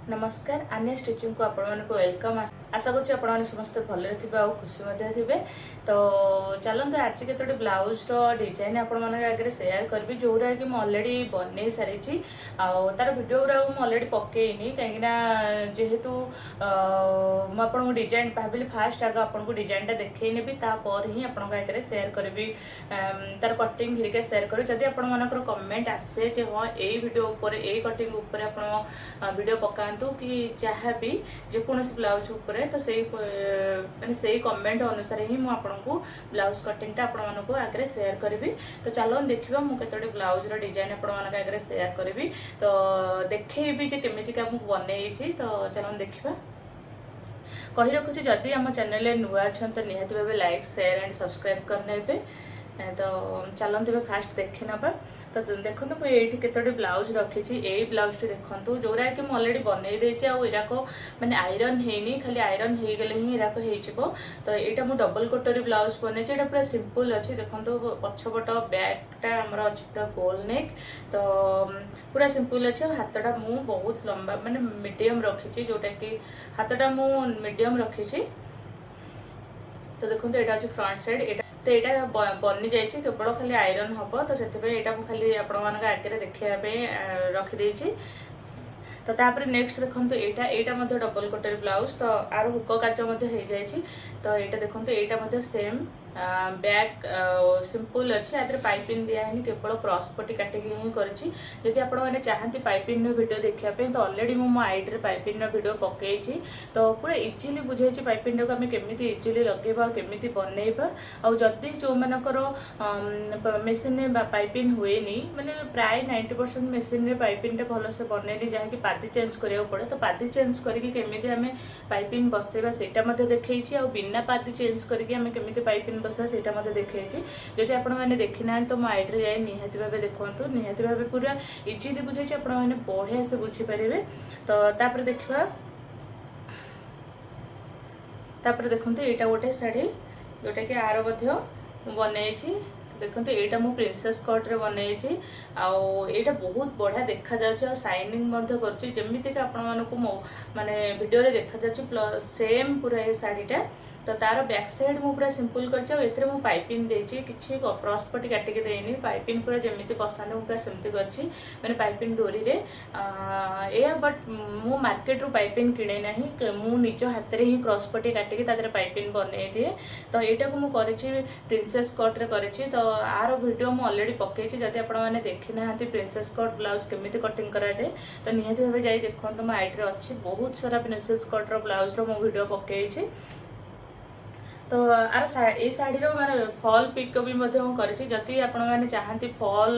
नमस्कार आन्या स्टिचिंग को आपण मानको वेलकम। आशा करूँ आपण मैंने समस्त भले थे आ खुशी थे। तो चलते आज के ब्लाउज डिजाइन आपण मान आगे सेयार करी जोरा कि अलरेडी बन सारी तार भिड गुरा अलरेडी पकईनी कहीं जेहेतु मुझे डिजाइन भाविली फास्ट आग आपको डिजाइन देखई नेबी तापर ही आपण आगे सेयार करी तार कटिंग हिरिका सेयार करी जदि आपण मानकर कमेंट आसे जे हाँ यही वीडियो उपर ए कटिंग उपर आपण वीडियो पकातु कि जहाँ भी जेकोसी ब्लाउज उपर तो से कमेंट अनुसार ही मुझे ब्लाउज कटिंगटा आपण मानक आगे सेयार करी। तो चलो देखा मुझे ब्लाउज डिजाइन आपण मानक आगे सेयार करी तो देखी जे केमितिका मु बनई। तो चलो देखा कही रखुची जदि आम चैनल नुआ अच्छा तो निहाती भाव लाइक शेयर एंड सब्सक्राइब करने। तो चलते फास्ट देखी ना। तो देखो मुझे केतोटी ब्लाउज रखी यही ब्लाउज टी देखो जोरा कि मुझे अलरेडी बनई देती आक मैंने आयरन है खाली आयरन हो गले ही इराक हो। तो यहाँ मुझे डबल कोटरी ब्लाउज बनई यहाँ पूरा सिंपल अच्छी देखो पछपट बैकटा आमर अच्छी पूरा गोल नेक। तो पूरा सिंपल अच्छे हाथटा मु बहुत लंबा माने मीडियम रखी जोटा कि हाथटा मु मीडियम रखी। तो देखो यहाँ अच्छे फ्रंट साइड तो यहाँ बनी जाइए केवल खाली आयरन हम तो से खाली आपण मान आगे देखापी रखीदे। तो तापर नेक्स्ट देखो यहाँ डबल कोटर ब्लाउज तो आर हुक काच हो जाए। तो यहाँ देखो यहाँ सेम बैक सिंपल अच्छे आदि पाइपिंग दिखाई केवल क्रॉस पट्टी काटिक ही करी। आप चाहती पाइपिंग वीडियो देखापी तो अलरेडी मो आईडी पाइपिंग वीडियो पकई। तो पूरा इजिली बुझे पाइपिंग को आम केमी इजिली लगेबा केमी बनइबा आदि जो मानकर मेसीन पाइपिंग हुए माने प्राय 90% मेसीन पाइपिंग भल से बनइनी जहाँकि पादी चेंज करा पड़े। तो पादी चेंज करके आम पाइपिंग बसैबा से देखी बिना पादी चेंज करके पाइपिंग बसा से देखी। जदि आपण मैंने देखी ना तो मो आईडी जाए निहाती भाव देखु निहाती भाव पूरा इजिली बुझे आपण मैंने बढ़िया से बुझीपारे। तो तापर देखा देखो यहाँ गोटे शाढ़ी जोटा कि आर बनई। देखो यहाँ मु प्रिंसेस कट रे बनई आईटा बहुत बढ़िया देखा जाउछ शाइनिंग करमीक आपण माने वीडियो रे देखा जाउछ प्लस सेम पूरा ये शाढ़ीटा। तो तार बैक साइड मु पूरा सिंपल कर पाइपिंग देछि किछि क्रॉस पट्टी काटिक देनी पाइपिंग पूरा जमी पसंद पूरा सेमती करछि मैंने पाइपिंग डोरी रे या बट मु मार्केट रू पाइपिंग किणे नाही मु निज हाथ रे ही क्रॉस पट्टी काटिक तादरे पाइपिंग बनै दिए। तो यहाँ को मु करिछि प्रिंसेस कट रे करिछि। तो आर वीडियो मु ऑलरेडी पकई जदि आपण माने देखि ना प्रिंसेस कट ब्लाउज केमिति कटिंग करा जाए तो निहाती भाबे जाई देखो मो आईडी रे अछि बहुत सारा प्रिंसेस कट रो ब्लाउज रो मु वीडियो पकई। तो आर ये शाढ़ी माने फॉल पिक भी करी आपण मैंने चाहती फॉल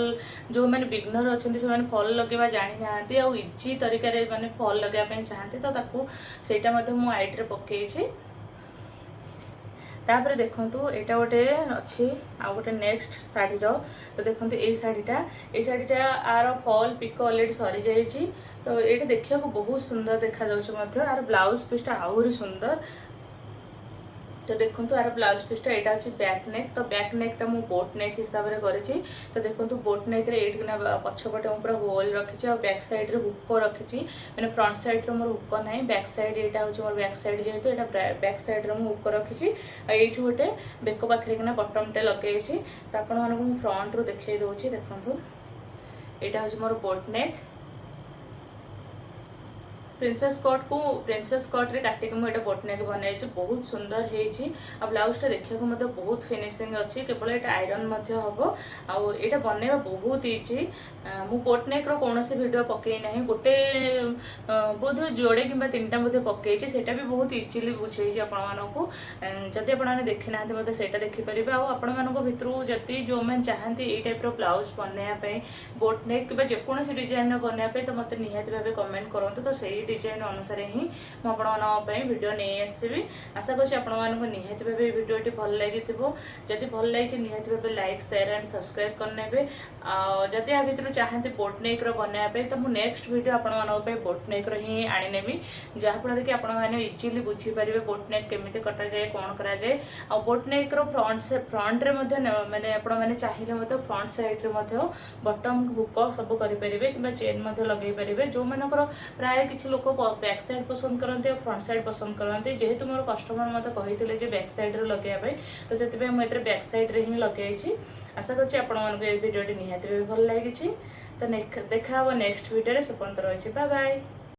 जो मैंने बिगनर अच्छा से फॉल लगे जानी ना इजी तरीका माने फॉल लगे चाहती तो सेटा मु आईडी रे पकई। तापर देखो यहाँ गोटे अच्छी आ गोटे नेक्स्ट शाढ़ी तो देखो ये शाढ़ीटा आर फॉल पिक अलरेडी सरी जाइए। तो ये देखा बहुत सुंदर देखा जाउछ आर ब्लाउज पीसटा आहरी सुंदर। तो देखो आर ब्लाउज पीसटा यहाँ अच्छी बैक नेक। तो बैक नेकटा मु बोट नेक हिसाब से करी। तो देखो बोट नेक ये पछपटे पूरा होल रखी और बैक साइड रे हुक रखी मैंने फ्रंट साइड रे मोर हुक ना बैक साइड यहाँ हूँ मोर बैक साइड जेहेतु यहाँ बैक साइड रे हुक रखी ये गोटे बेक पाखे कि बटमटे लगे। तो आपण फ्रंट रू देखई दूसरी देखो यहाँ हूँ मोर बोट नेक प्रिंसेस कट रे काटिक मुझे बोट नेक बनई बहुत सुंदर है। ब्लाउजटा देखा मतलब बहुत फिनिशिंग अच्छी केवल ये आयरन हम आईटा बनवा बहुत इजी। मु बोट नेक कौन वीडियो पकई ना गोटे बोध जोड़े कि तीनटा बोधे पकई से भी बहुत इजिली बुझे आपको जदि आपने देखी ना से देखिपारे। आपण मान भर जदि जो मैंने चाहती ये टाइप ब्लाउज बनवाई बोट नेक कि जेकोसी डिजाइन बनवाई तो मतलब निहाती भाव कमेंट करूँ। तो सही डिजाइन अनुसार ही मुझे वीडियो नहीं आसबि। आशा करूँ आपको निहाती भाव वीडियोटी भल लगी जदि भल लगी निहाती भाव लाइक शेयर एंड सब्सक्राइब करने। जदि या भर चाहते बोट नेक बनवाई तो मुझे नेक्स्ट वीडियो आपण बोट नेक ही आनीनेबी जहाँफल कि आपने इजिली बुझीपारे बोट नेक केमी कटा जाए कौन करा जाए। आ बोट नेक फ्रंट रे मैंने आपने चाहिए फ्रंट साइड रे बटम हुक सब करेंगे कि चेन लगे पारे जो मानकर प्राय किसी लोक लोक बैक साइड पसंद करते और फ्रंट साइड पसंद करते जेहेतु मोर कस्टमर मत कही जे बैक साइड रे लगेया तो से बैक साइड रे ही लगे आशा करुँच आपको भिडियो निहाती भी भल लगी तो देखा नेक्स्ट वीडियो से पर्यंत रही बाय बाय।